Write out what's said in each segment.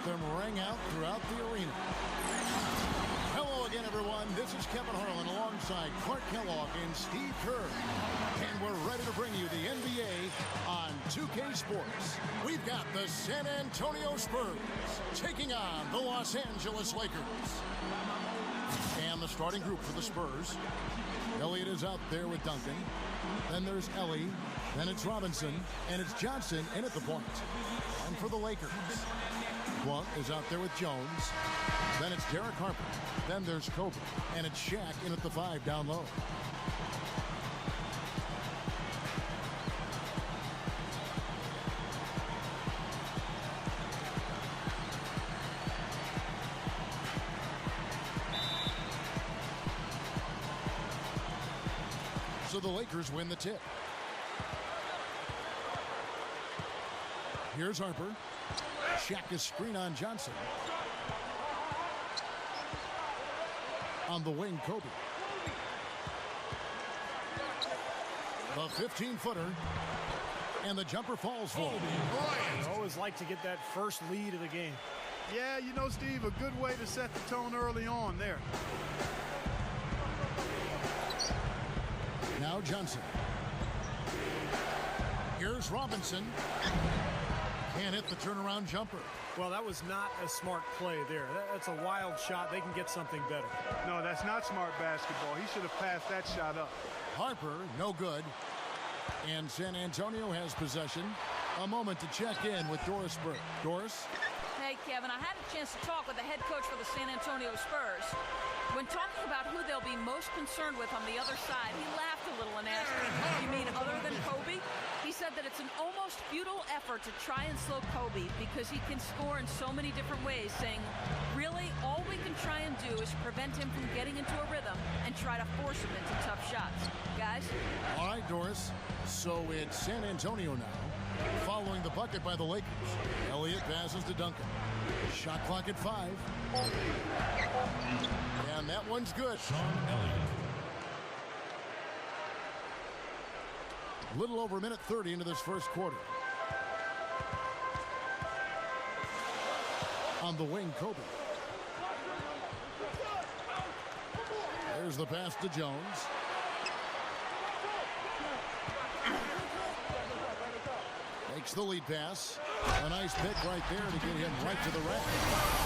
anthem rang out throughout the arena. Hello again, everyone. This is Kevin Harlan alongside Clark Kellogg and Steve Kerr. And we're ready to bring you the NBA on 2K Sports. We've got the San Antonio Spurs taking on the Los Angeles Lakers. And the starting group for the Spurs. Elliott is out there with Duncan. Then there's Ellie. Then it's Robinson. And it's Johnson in at the point. And for the Lakers, Blount is out there with Jones. Then it's Derek Harper. Then there's Kobe. And it's Shaq in at the 5 down low. So the Lakers win the tip. Here's Harper. Shaq is screen on Johnson. On the wing, Kobe. The 15-footer. And the jumper falls for him. I always like to get that first lead of the game. Yeah, you know, Steve, a good way to set the tone early on there. Now Johnson. Here's Robinson. Can't hit the turnaround jumper. Well, that was not a smart play there. That's a wild shot. They can get something better. No, that's not smart basketball. He should have passed that shot up. Harper, no good. And San Antonio has possession. A moment to check in with Doris Burke. Doris? Hey, Kevin, I had a chance to talk with the head coach for the San Antonio Spurs. When talking about who they'll be most concerned with on the other side, he laughed a little and asked, "You mean other than Kobe?" He said that it's an almost futile effort to try and slow Kobe because he can score in so many different ways, saying, really, all we can try and do is prevent him from getting into a rhythm and try to force him into tough shots. Guys? All right, Doris. So it's San Antonio now, following the bucket by the Lakers. Elliott passes to Duncan. Shot clock at 5. And that one's good. A little over a minute 30 into this first quarter. On the wing, Kobe. There's the pass to Jones. Makes the lead pass. A nice pick right there to get him right to the rack.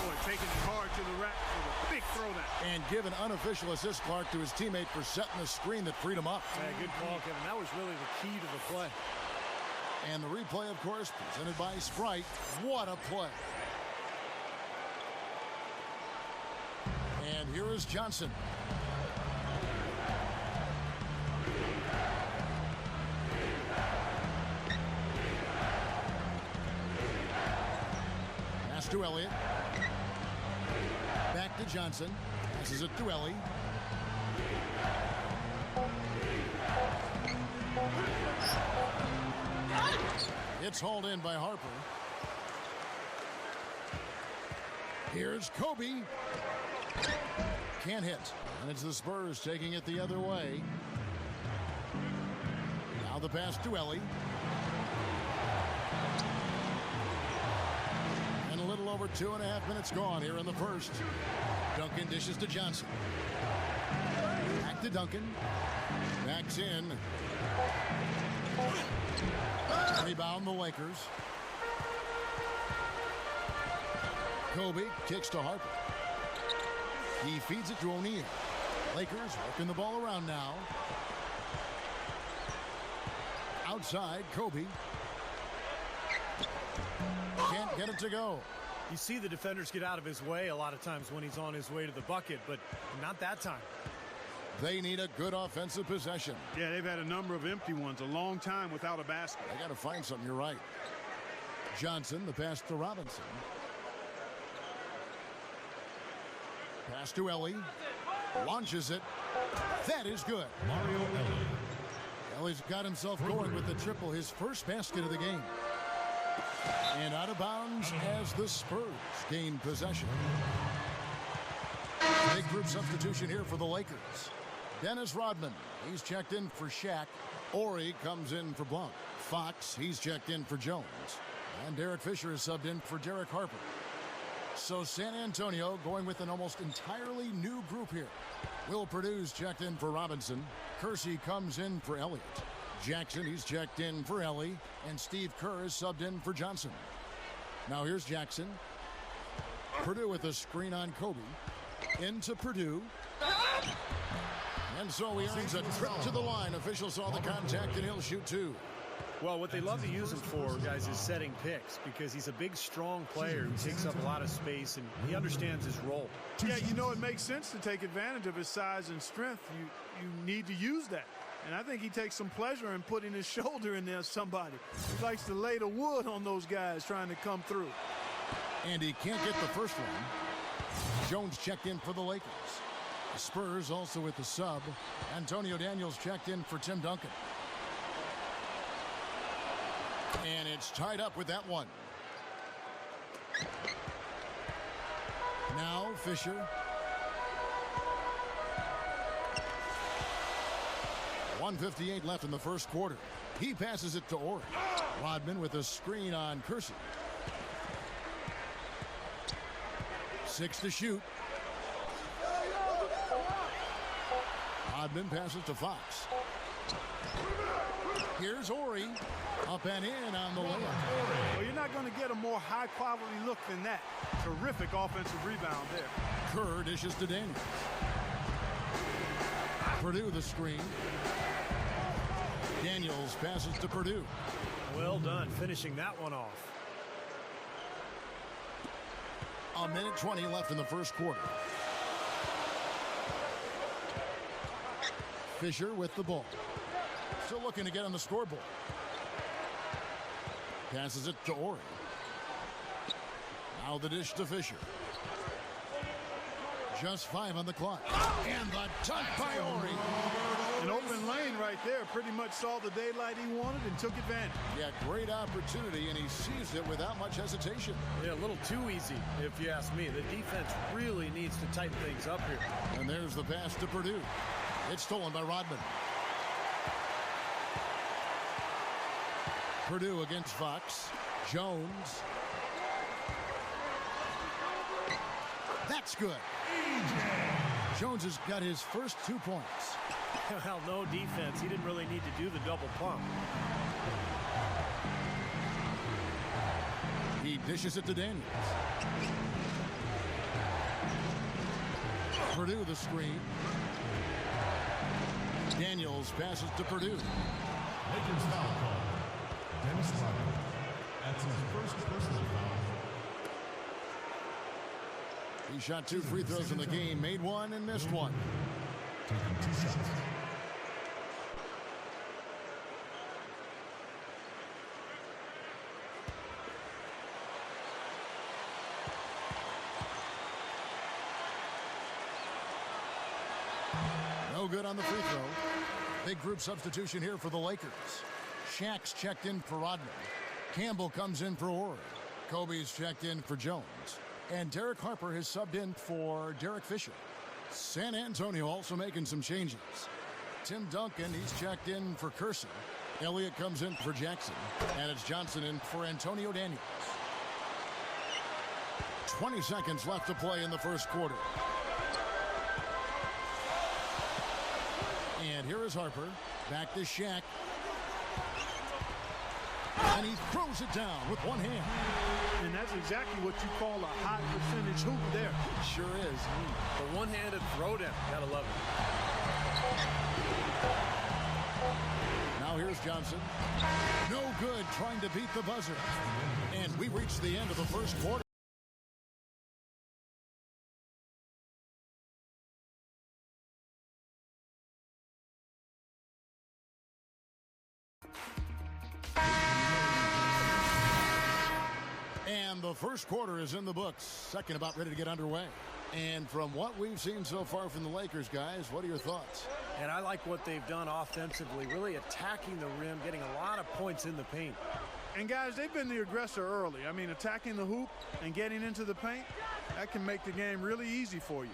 Boy, taking it hard to the rack with a big throw down. And give an unofficial assist, Clark, to his teammate for setting the screen that freed him up. Yeah, good call, Kevin. That was really the key to the play. And the replay, of course, presented by Sprite. What a play. And here is Johnson. Pass to Elliott. Back to Johnson. Passes it to Ellie. It's hauled in by Harper. Here's Kobe. Can't hit. And it's the Spurs taking it the other way. Now the pass to Ellie. And a little over 2.5 minutes gone here in the first. Duncan dishes to Johnson. Back to Duncan. Backs in. Rebound the Lakers. Kobe kicks to Harper. He feeds it to O'Neal. Lakers working the ball around now. Outside, Kobe. Can't get it to go. You see the defenders get out of his way a lot of times when he's on his way to the bucket, but not that time. They need a good offensive possession. Yeah, they've had a number of empty ones, a long time without a basket. They got to find something, you're right. Johnson, the pass to Robinson. Pass to Ellie. Launches it. That is good. Mario Ellie. Ellie's got himself going with the triple, his first basket of the game. And out of bounds as the Spurs gain possession. Big group substitution here for the Lakers. Dennis Rodman, he's checked in for Shaq. Ori comes in for Blount. Fox, he's checked in for Jones. And Derek Fisher is subbed in for Derek Harper. So San Antonio going with an almost entirely new group here. Will Purdue's checked in for Robinson. Kersey comes in for Elliott. Jackson, he's checked in for Ellie. And Steve Kerr is subbed in for Johnson. Now here's Jackson. Purdue with a screen on Kobe. Into Purdue. And so he earns a trip to the line. Officials saw the contact and he'll shoot two. Well, what they love to use him for, guys, is setting picks because he's a big, strong player who takes up a lot of space and he understands his role. Yeah, you know, it makes sense to take advantage of his size and strength. You need to use that. And I think he takes some pleasure in putting his shoulder in there somebody. He likes to lay the wood on those guys trying to come through. And he can't get the first one. Jones checked in for the Lakers. The Spurs also with the sub. Antonio Daniels checked in for Tim Duncan. And it's tied up with that one. Now Fisher. .158 left in the first quarter. He passes it to Ori. Rodman with a screen on Kersey. 6 to shoot. Rodman passes to Fox. Here's Ori. Up and in on the layup. Well, you're not going to get a more high-quality look than that. Terrific offensive rebound there. Kerr dishes to Daniels. Purdue the screen. Daniels passes to Purdue. Well done, finishing that one off. A minute 20 left in the first quarter. Fisher with the ball. Still looking to get on the scoreboard. Passes it to Ori. Now the dish to Fisher. Just 5 on the clock. And the dunk by Ori. An open lane right there. Pretty much saw the daylight he wanted and took advantage. Yeah, great opportunity, and he seized it without much hesitation. Yeah, a little too easy, if you ask me. The defense really needs to tighten things up here. And there's the pass to Purdue. It's stolen by Rodman. Purdue against Fox. Jones. That's good. Jones has got his first 2 points. Well, no defense. He didn't really need to do the double pump. He dishes it to Daniels. Purdue the screen. Daniels passes to Purdue. Lakers foul call. Dennis Rodman. That's his first personal foul. He shot 2 free throws in the game, made 1 and missed 1. Taking 2 shots. No good on the free throw. Big group substitution here for the Lakers. Shaq's checked in for Rodman. Campbell comes in for Ori. Kobe's checked in for Jones. And Derek Harper has subbed in for Derek Fisher. San Antonio also making some changes. Tim Duncan, he's checked in for Kersey. Elliott comes in for Jackson. And it's Johnson in for Antonio Daniels. 20 seconds left to play in the first quarter. And here is Harper. Back to Shaq. And he throws it down with one hand. And that's exactly what you call a high percentage hoop there. Sure is. The one-handed throwdown. Gotta love it. Now here's Johnson. No good trying to beat the buzzer. And we reach the end of the first quarter. And the first quarter is in the books. Second about ready to get underway. And from what we've seen so far from the Lakers, guys, what are your thoughts? And I like what they've done offensively, really attacking the rim, getting a lot of points in the paint. And guys, they've been the aggressor early. I mean, attacking the hoop and getting into the paint, that can make the game really easy for you.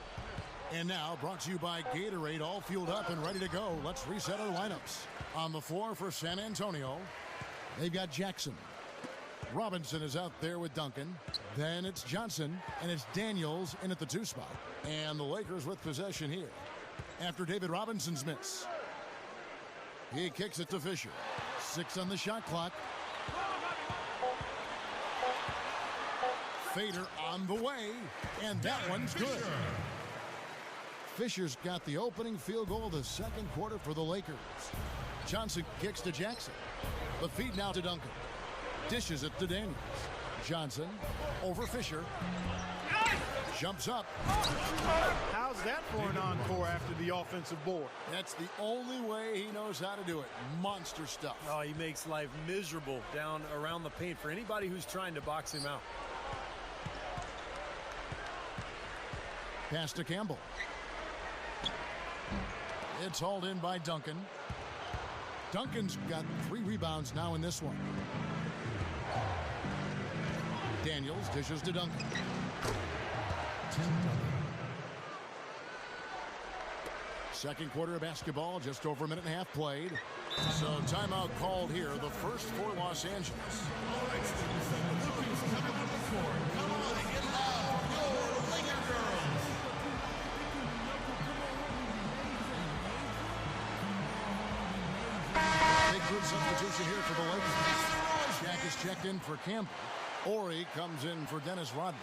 And now, brought to you by Gatorade, all fueled up and ready to go. Let's reset our lineups. On the floor for San Antonio, they've got Jackson. Robinson is out there with Duncan. Then it's Johnson, and it's Daniels in at the 2 spot. And the Lakers with possession here after David Robinson's miss. He kicks it to Fisher. 6 on the shot clock. Fader on the way, and that one's good. Fisher's got the opening field goal of the second quarter for the Lakers. Johnson kicks to Jackson. The feed now to Duncan. Dishes it to Daniels. Johnson over Fisher. Jumps up. How's that for an encore after the offensive board? That's the only way he knows how to do it. Monster stuff. Oh, he makes life miserable down around the paint for anybody who's trying to box him out. Pass to Campbell. It's hauled in by Duncan. Duncan's got 3 rebounds now in this one. Daniels dishes to Duncan. Second quarter of basketball, just over a minute and a half played. So timeout called here, the first for Los Angeles. All right, students, the Olympics coming on the court. Come on and get loud for your Laker girls. Big group substitution here for the Lakers. Jack is checked in for Campbell. Ori comes in for Dennis Rodman.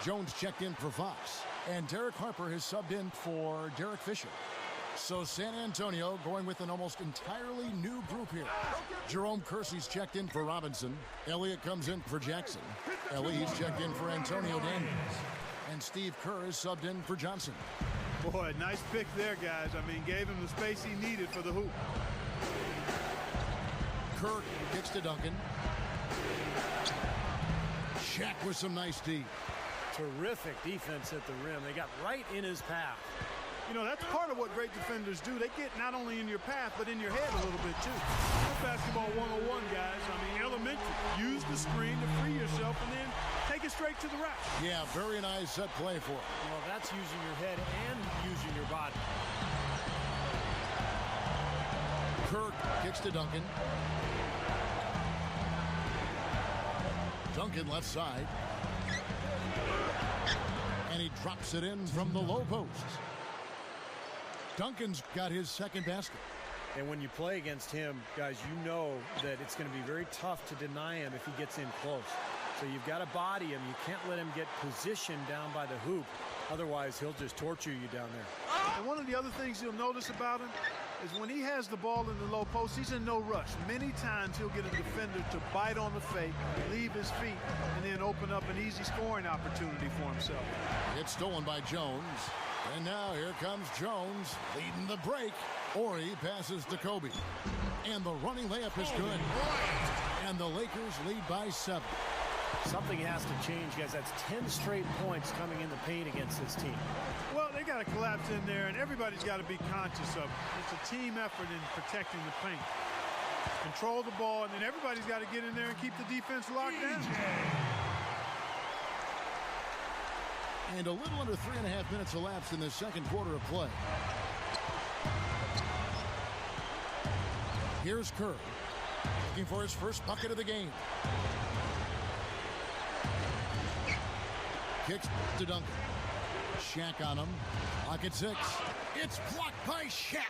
Jones checked in for Fox. And Derek Harper has subbed in for Derek Fisher. So San Antonio going with an almost entirely new group here. Jerome Kersey's checked in for Robinson. Elliott comes in for Jackson. He's checked in for Antonio Daniels. And Steve Kerr is subbed in for Johnson. Boy, nice pick there, guys. I mean, gave him the space he needed for the hoop. Kerr kicks to Duncan. Shaq with some nice D. Terrific defense at the rim. They got right in his path. You know, that's part of what great defenders do. They get not only in your path, but in your head a little bit, too. That's basketball 101, guys. I mean, elementary. Use the screen to free yourself and then take it straight to the rack. Yeah, very nice set play for it. Well, that's using your head and using your body. Kirk kicks to Duncan. Duncan left side. And he drops it in from the low post. Duncan's got his second basket. And when you play against him, guys, you know that it's going to be very tough to deny him if he gets in close. So you've got to body him. You can't let him get positioned down by the hoop. Otherwise, he'll just torture you down there. And one of the other things you'll notice about him is when he has the ball in the low post, he's in no rush. Many times he'll get a defender to bite on the fake, leave his feet, and then open up an easy scoring opportunity for himself. It's stolen by Jones. And now here comes Jones leading the break. Ori passes to Kobe. And the running layup is good. And the Lakers lead by 7. Something has to change, guys. That's 10 straight points coming in the paint against this team. Well, they got to collapse in there, and everybody's got to be conscious of it. It's a team effort in protecting the paint. Control the ball, and then everybody's got to get in there and keep the defense locked down. And a little under 3.5 minutes elapsed in the second quarter of play. Here's Kerr, looking for his first bucket of the game. Kicks to Duncan. Shaq on him. Pocket 6. It's blocked by Shaq.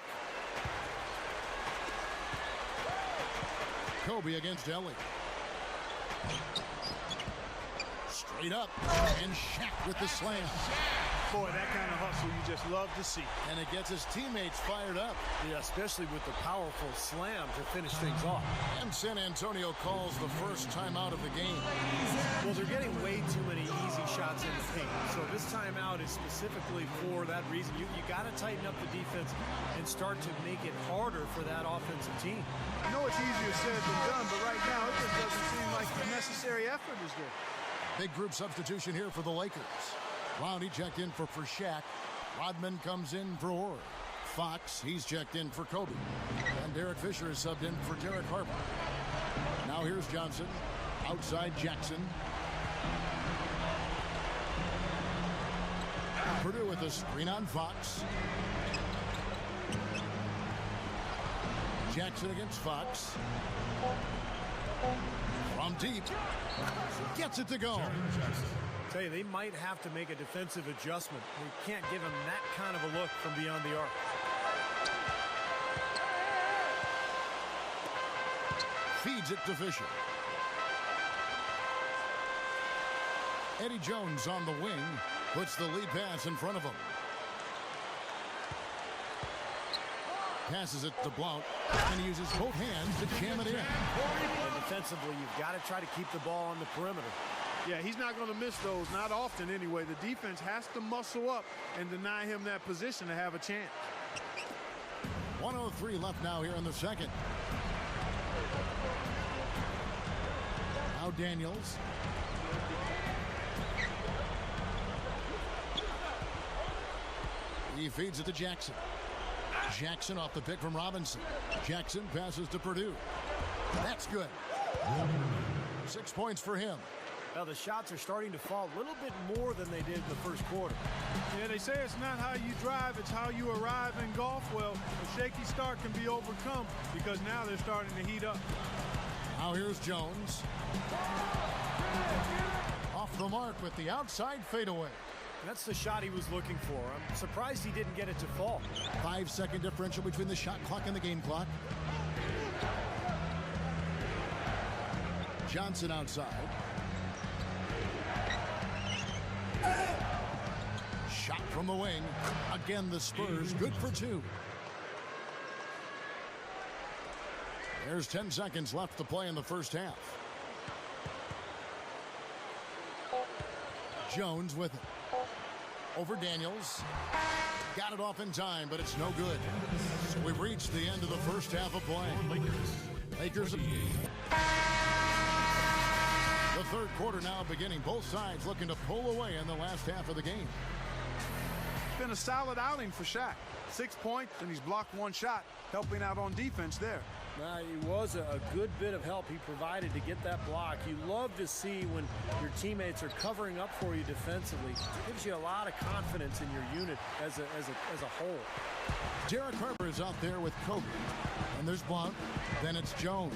Kobe against Ellie. Straight up. And Shaq with the slam. Boy, that kind of hustle you just love to see. And it gets his teammates fired up. Yeah, especially with the powerful slam to finish things off. And San Antonio calls the first timeout of the game. Well, they're getting way too many easy shots in the paint. So this timeout is specifically for that reason. You got to tighten up the defense and start to make it harder for that offensive team. I know it's easier said than done, but right now it just doesn't seem like the necessary effort is there. Big group substitution here for the Lakers. Lowney checked in for Shaq. Rodman comes in for Ori. Fox, he's checked in for Kobe. And Derek Fisher is subbed in for Derek Harper. Now here's Johnson. Outside Jackson. Purdue with a screen on Fox. Jackson against Fox. From deep. Gets it to go. Tell you, they might have to make a defensive adjustment. They can't give him that kind of a look from beyond the arc. Feeds it to Fisher. Eddie Jones on the wing puts the lead pass in front of him. Passes it to Blount, and he uses both hands to jam it in. And defensively, you've got to try to keep the ball on the perimeter. Yeah, he's not going to miss those, not often anyway. The defense has to muscle up and deny him that position to have a chance. 1:03 left now here in the second. Now Daniels. He feeds it to Jackson. Jackson off the pick from Robinson. Jackson passes to Purdue. That's good. 6 points for him. Now the shots are starting to fall a little bit more than they did in the first quarter. Yeah, they say it's not how you drive, it's how you arrive in golf. Well, a shaky start can be overcome because now they're starting to heat up. Now here's Jones. Off the mark with the outside fadeaway. That's the shot he was looking for. I'm surprised he didn't get it to fall. 5-second differential between the shot clock and the game clock. Johnson outside. Shot from the wing. Again, the Spurs good for two. There's 10 seconds left to play in the first half. Jones with it. Over Daniels. Got it off in time, but it's no good. So we've reached the end of the first half of play. Lakers. The third quarter now beginning. Both sides looking to pull away in the last half of the game. It's been a solid outing for Shaq. 6 points, and he's blocked one shot, helping out on defense there. It was a good bit of help he provided to get that block. You love to see when your teammates are covering up for you defensively. It gives you a lot of confidence in your unit as a whole. Derek Harper is out there with Kobe. And there's Blount. Then it's Jones.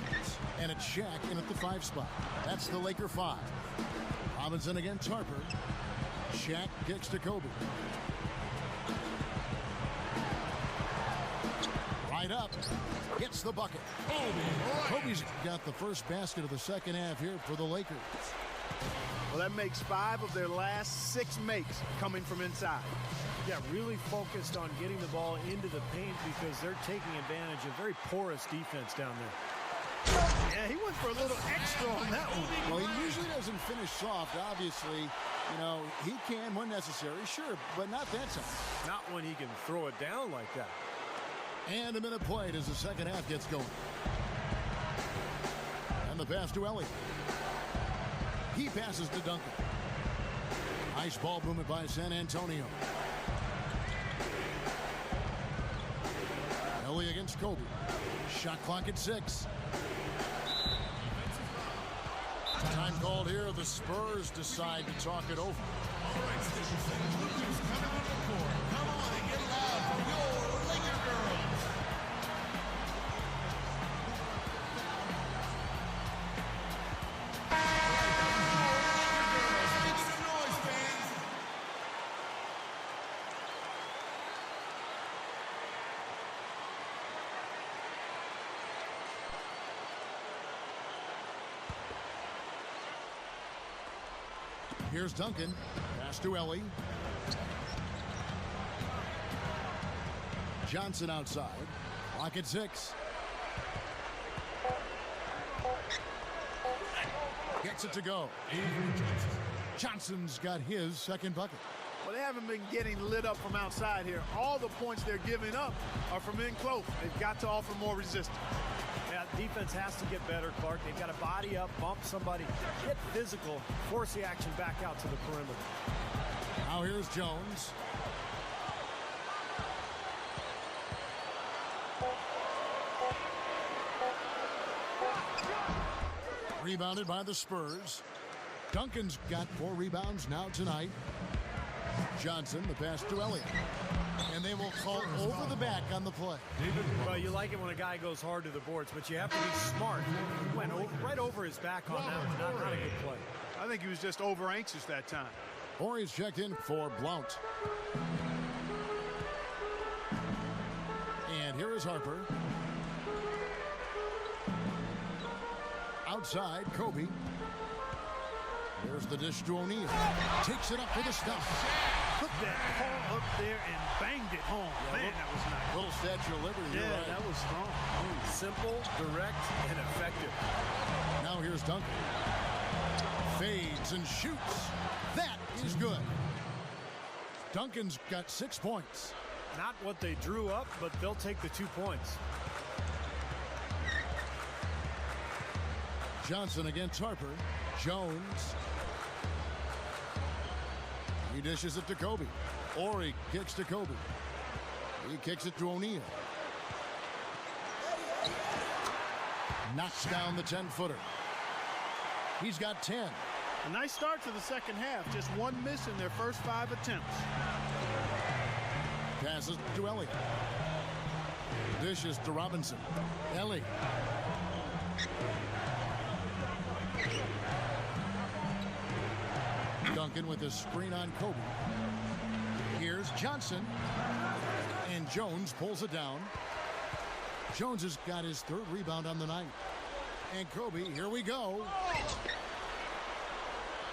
And it's Shaq in at the 5 spot. That's the Laker 5. Robinson against Harper. Shaq kicks to Kobe. Right up. Gets the bucket. Kobe's got the first basket of the second half here for the Lakers. Well, that makes 5 of their last 6 makes coming from inside. Yeah, really focused on getting the ball into the paint because they're taking advantage of very porous defense down there. Yeah, he went for a little extra on that one. Well, he usually doesn't finish soft, obviously. You know, he can when necessary, sure, but not that time. Not when he can throw it down like that. And a minute played as the second half gets going. And the pass to Elliott. He passes to Duncan. Nice ball movement by San Antonio. Elliott against Kobe. Shot clock at 6. Time called here. The Spurs decide to talk it over. All right, Lucas coming on the court. Come on and get loud for your Laker girls. Make some noise, fans. Here's Duncan. Pass to Ellie. Johnson outside. Clock at 6. Gets it to go. Johnson's got his second bucket. Well, they haven't been getting lit up from outside here. All the points they're giving up are from in close. They've got to offer more resistance. Yeah, defense has to get better, Clark. They've got to body up, bump somebody, get physical, force the action back out to the perimeter. Now here's Jones. Rebounded by the Spurs. Duncan's got 4 rebounds now tonight. Johnson, the pass to Elliott. And they will call over the back on the play. Well, you like it when a guy goes hard to the boards, but you have to be smart. He went right over his back on that one. Not a good play. I think he was just over anxious that time. Horry's checked in for Blount. And here is Harper. Outside, Kobe. There's the dish to O'Neal. Takes it up for the stop. Put that ball up there and banged it home. Man, that was nice. Little Statue of Liberty. Yeah, right. that was strong. Simple, direct, and effective. Now here's Duncan. Fades and shoots. That is good. Duncan's got 6 points. Not what they drew up, but they'll take the 2 points. Johnson against Harper. Jones. He dishes it to Kobe. Horry kicks to Kobe. He kicks it to O'Neal. Knocks down the 10-footer. He's got 10. A nice start to the second half. Just one miss in their first 5 attempts. Passes to Elliott. Dishes to Robinson. Ellie. Duncan with a screen on Kobe. Here's Johnson. And Jones pulls it down. Jones has got his 3rd rebound on the night. And Kobe, here we go.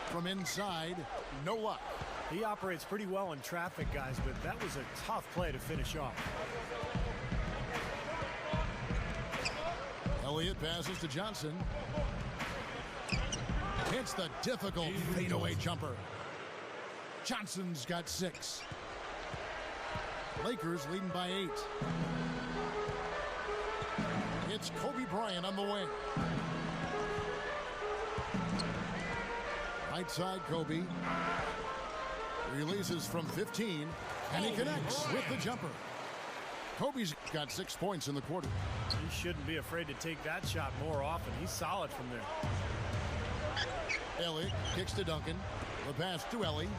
From inside, no luck. He operates pretty well in traffic, guys, but that was a tough play to finish off. Elliott passes to Johnson. Hits the difficult fadeaway jumper. Johnson's got 6. Lakers leading by 8. It's Kobe Bryant on the wing. Right side, Kobe. Releases from 15, and he connects with the jumper. Kobe's got 6 points in the quarter. He shouldn't be afraid to take that shot more often. He's solid from there. Elliott kicks to Duncan. The pass to Ellie.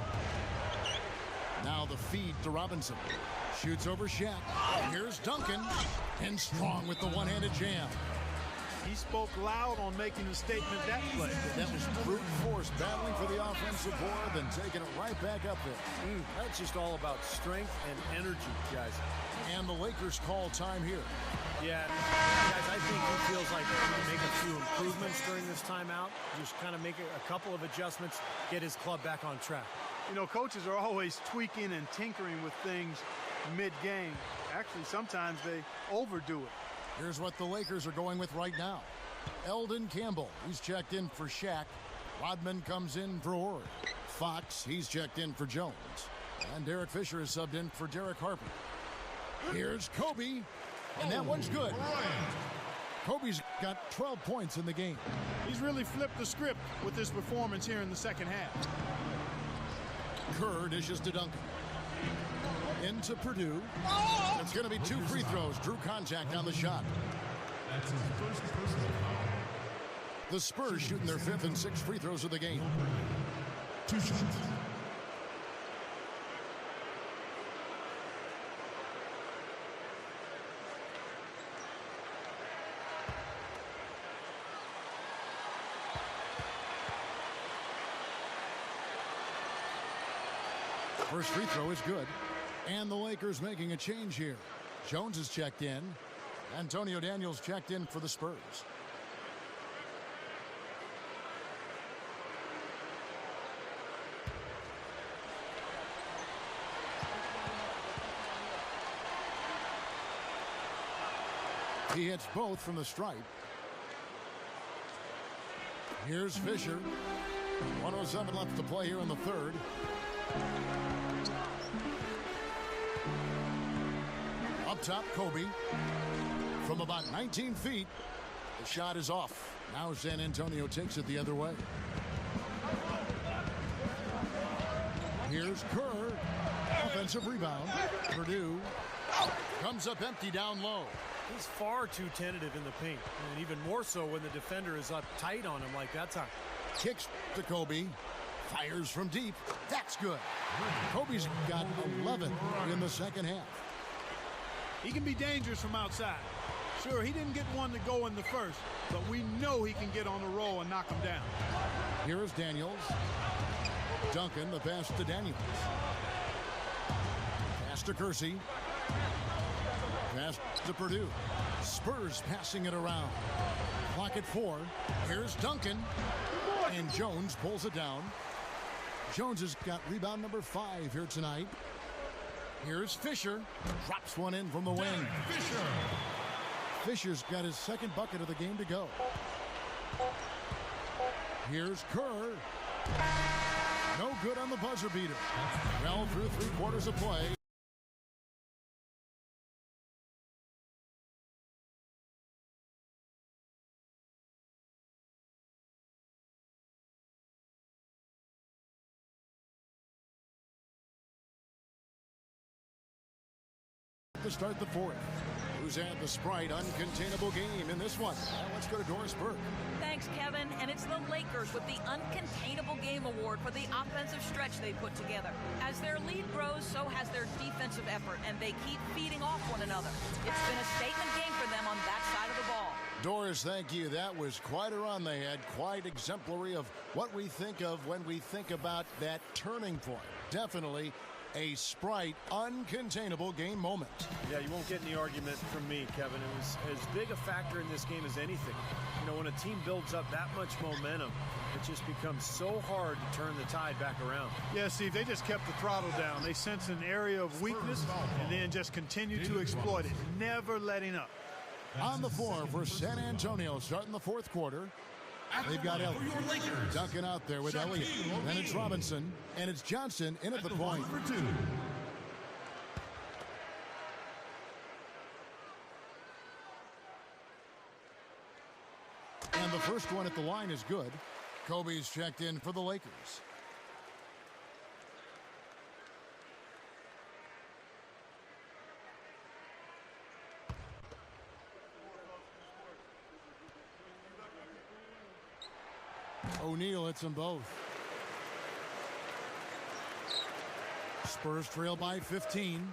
Now the feed to Robinson. Shoots over Shaq. Here's Duncan. And strong with the one-handed jam. He spoke loud on making a statement that play. That was brute force battling for the offensive board, then taking it right back up there. That's just all about strength and energy, guys. And the Lakers call time here. Yeah, guys, I think he feels like he's going to make a few improvements during this timeout. Just kind of make a couple of adjustments, get his club back on track. You know, coaches are always tweaking and tinkering with things mid-game. Actually, sometimes they overdo it. Here's what the Lakers are going with right now. Eldon Campbell, he's checked in for Shaq. Rodman comes in for Horry. Fox, he's checked in for Jones. And Derek Fisher is subbed in for Derek Harper. Here's Kobe, and that one's good. Kobe's got 12 points in the game. He's really flipped the script with his performance here in the second half. Kerr dishes to Duncan. Into Purdue. It's going to be 2 free throws. Drew contact on the shot. That's his first personal foul. The Spurs shooting their 5th and 6th free throws of the game. 2 shots. First free throw is good. And the Lakers making a change here. Jones is checked in. Antonio Daniels checked in for the Spurs. He hits both from the stripe. Here's Fisher. 1:07 left to play here in the third. Up top, Kobe. From about 19 feet, the shot is off. Now San Antonio takes it the other way. Here's Kerr. Offensive rebound. Purdue comes up empty down low. He's far too tentative in the paint, and even more so when the defender is up tight on him like that time. Kicks to Kobe. Fires from deep. That's good. Kobe's got 11 in the second half. He can be dangerous from outside. Sure, he didn't get one to go in the first, but we know he can get on the roll and knock him down. Here is Daniels. Duncan, the pass to Daniels. Pass to Kersey. Pass to Purdue. Spurs passing it around. Clock at 4. Here's Duncan. And Jones pulls it down. Jones has got rebound number 5 here tonight. Here's Fisher. Drops one in from the wing. Fisher's got his second bucket of the game to go. Here's Kerr. No good on the buzzer beater. Well through 3 quarters of play. To start the fourth. Who's had the Sprite uncontainable game in this one? Now let's go to Doris Burke. Thanks, Kevin. And it's the Lakers with the Uncontainable Game Award for the offensive stretch they put together. As their lead grows, so has their defensive effort, and they keep feeding off one another. It's been a statement game for them on that side of the ball. Doris, thank you. That was quite a run they had. Quite exemplary of what we think of when we think about that turning point. Definitely a Sprite uncontainable game moment. Yeah, you won't get any argument from me, Kevin. It was as big a factor in this game as anything. You know, when a team builds up that much momentum, it just becomes so hard to turn the tide back around. Yeah, Steve, they just kept the throttle down. They sensed an area of weakness and then just continued to exploit it, never letting up. On the floor for San Antonio, starting the fourth quarter. They've got Elliott. Duncan out there with Elliott. Then it's Robinson, and it's Johnson in at the point. And the first one at the line is good. Kobe's checked in for the Lakers. O'Neal hits them both. Spurs trail by 15.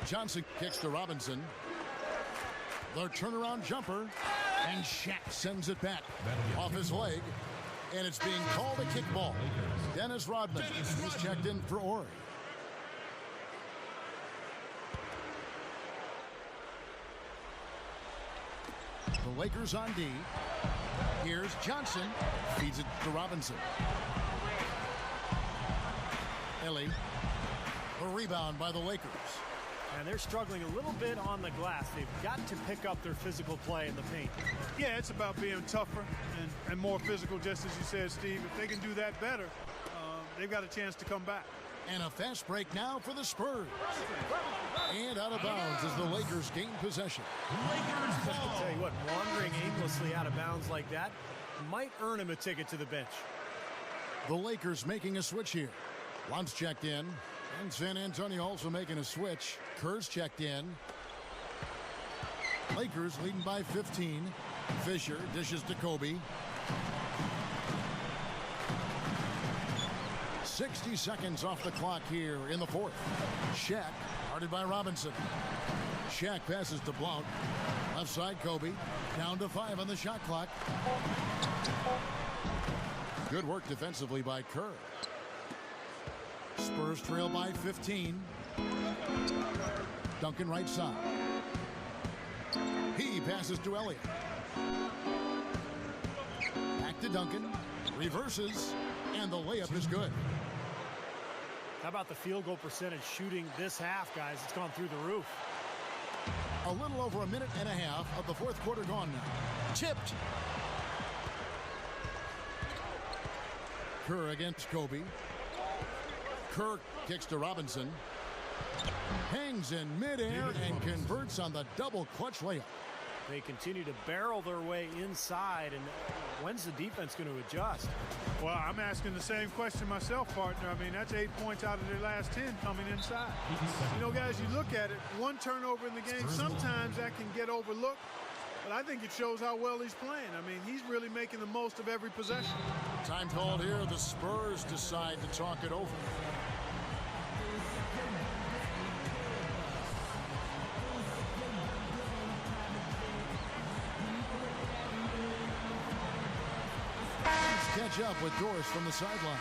Johnson kicks to Robinson. The turnaround jumper, and Shaq sends it back off his leg, and it's being called a kickball. Dennis Rodman is checked in for Ori. The Lakers on D. Here's Johnson. Feeds it to Robinson. Ellie. A rebound by the Lakers. And they're struggling a little bit on the glass. They've got to pick up their physical play in the paint. Yeah, it's about being tougher and more physical, just as you said, Steve. If they can do that better, they've got a chance to come back. And a fast break now for the Spurs. And out of bounds as the Lakers gain possession. I'll tell you what, wandering aimlessly out of bounds like that might earn him a ticket to the bench. The Lakers making a switch here. Luntz checked in. And San Antonio also making a switch. Kerr's checked in. Lakers leading by 15. Fisher dishes to Kobe. 60 seconds off the clock here in the fourth. Shaq guarded by Robinson. Shaq passes to Blount. Left side Kobe. Down to 5 on the shot clock. Good work defensively by Kerr. Spurs trail by 15. Duncan right side. He passes to Elliott. Back to Duncan. Reverses. And the layup is good. How about the field goal percentage shooting this half, guys? It's gone through the roof. A little over a minute and a half of the fourth quarter gone now. Tipped. Kerr against Kobe. Kerr kicks to Robinson. Hangs in midair and converts on the double clutch layup. They continue to barrel their way inside, and when's the defense going to adjust? Well, I'm asking the same question myself, partner. I mean, that's 8 points out of their last 10 coming inside. You know, guys, you look at it, one turnover in the game, sometimes that can get overlooked. But I think it shows how well he's playing. I mean, he's really making the most of every possession. Time called here. The Spurs decide to talk it over. Let's catch up with Doris from the sideline.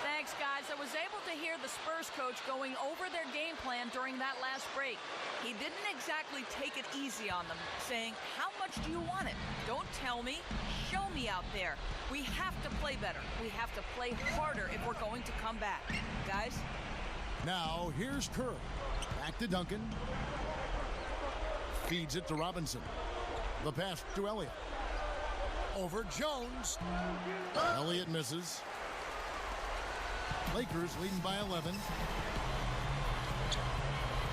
Thanks, guys. I was able to hear the Spurs coach going over their game plan during that last break. He didn't exactly take it easy on them, saying, how much do you want it? Don't tell me. Show me out there. We have to play better. We have to play harder if we're going to come back. Guys? Now, here's Kerr. Back to Duncan. Feeds it to Robinson. The pass to Elliott. Over Jones. Elliott misses. Lakers leading by 11.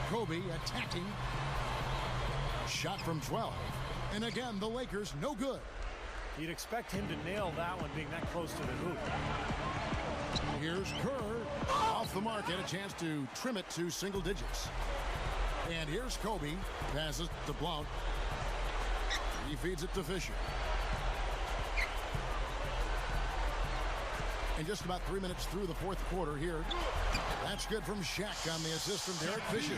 Kobe attacking. Shot from 12. And again, the Lakers no good. You'd expect him to nail that one being that close to the hoop. Here's Kerr. Off the mark. Had a chance to trim it to single digits. And here's Kobe. Passes to Blount. He feeds it to Fisher. And just about 3 minutes through the fourth quarter here. That's good from Shaq on the assist from Derek Fisher.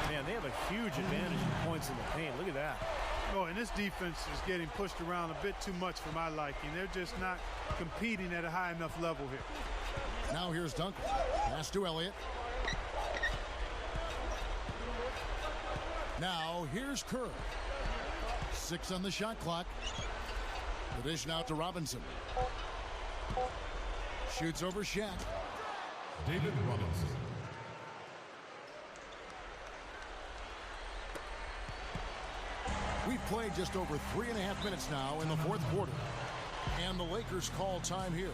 Man, they have a huge advantage in points in the paint. Look at that. Oh, and this defense is getting pushed around a bit too much for my liking. They're just not competing at a high enough level here. Now here's Duncan. Pass to Elliott. Now here's Kerr. 6 on the shot clock. The dish now to Robinson. Shoots over Shaq. David Robinson. We've played just over 3.5 minutes now in the fourth quarter. And the Lakers call time here.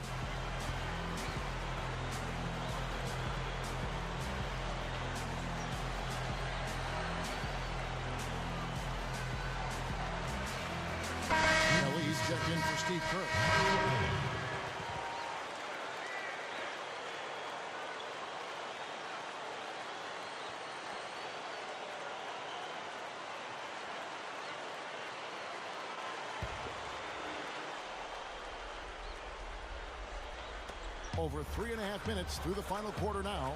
Kelly's checked in for Steve Kerr. Over 3.5 minutes through the final quarter now.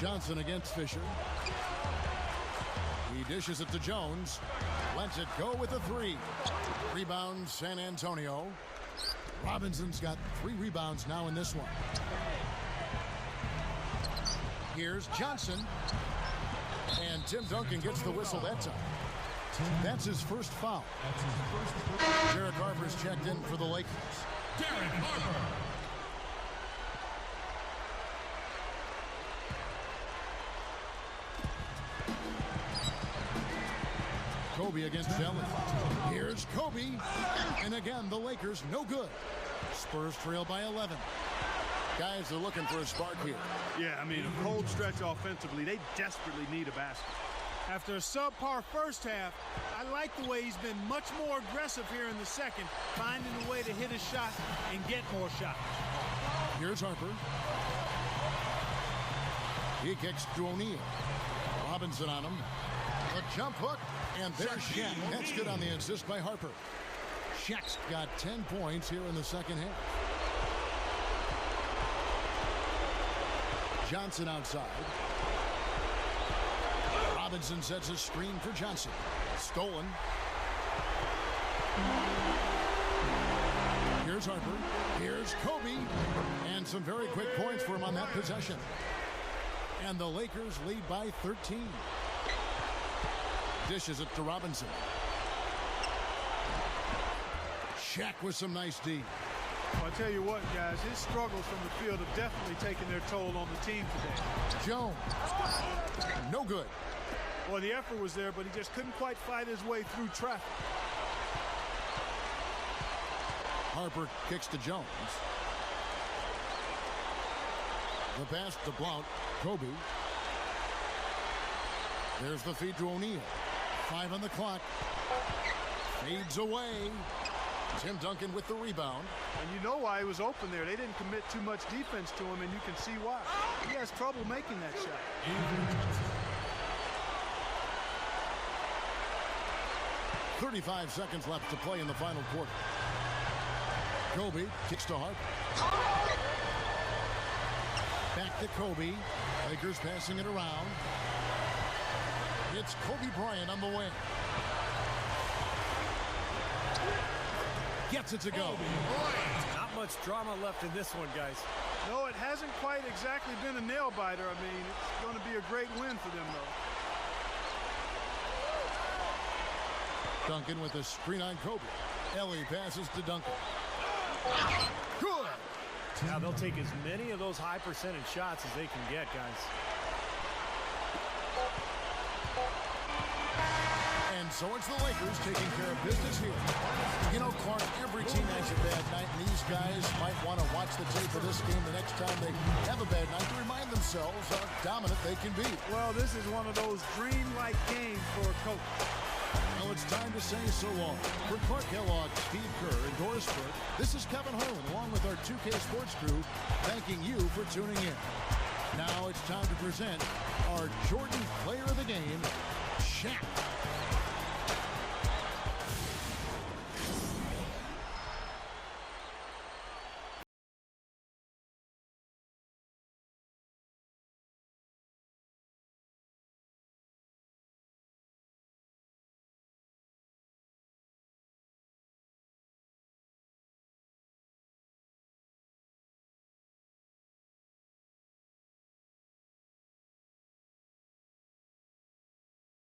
Johnson against Fisher. He dishes it to Jones. Lets it go with a 3. Rebound San Antonio. Robinson's got 3 rebounds now in this one. Here's Johnson. And Tim Duncan gets the whistle that time. That's his first foul. Derek Harper's checked in for the Lakers. Derek Harper. Kobe against Elliott. Here's Kobe. And again, the Lakers no good. Spurs trail by 11. Guys are looking for a spark here. Yeah, I mean, a cold stretch offensively. They desperately need a basket. After a subpar first half, I like the way he's been much more aggressive here in the second, finding a way to hit a shot and get more shots. Here's Harper. He kicks to O'Neal. Robinson on him. A jump hook, and there's Shaq. That's good on the assist by Harper. Shaq's got 10 points here in the second half. Johnson outside. Robinson sets a screen for Johnson. Stolen. Here's Harper. Here's Kobe. And some very quick points for him on that possession. And the Lakers lead by 13. Dishes it to Robinson. Shaq with some nice D. Well, I'll tell you what, guys, his struggles from the field have definitely taken their toll on the team today. Jones. No good. Well, the effort was there, but he just couldn't quite fight his way through traffic. Harper kicks to Jones. The pass to Blount. Kobe. There's the feed to O'Neal. 5 on the clock. Fades away. Tim Duncan with the rebound. And you know why he was open there. They didn't commit too much defense to him, and you can see why. He has trouble making that shot. 35 seconds left to play in the final quarter. Kobe kicks to Hart. Back to Kobe. Lakers passing it around. It's Kobe Bryant on the wing. Gets it to go. Not much drama left in this one, guys. No, it hasn't quite exactly been a nail-biter. I mean, it's going to be a great win for them, though. Duncan with a screen on Kobe. Ellie passes to Duncan. Good. Now they'll take as many of those high percentage shots as they can get, guys. And so it's the Lakers taking care of business here. You know, Clark, every team has a bad night, and these guys might want to watch the tape of this game the next time they have a bad night to remind themselves how dominant they can be. Well, this is one of those dream-like games for a coach. Well, it's time to say so long. For Clark Kellogg, Steve Kerr, and Doris Burke, this is Kevin Harlan, along with our 2K Sports crew, thanking you for tuning in. Now it's time to present our Jordan Player of the Game, Shaq.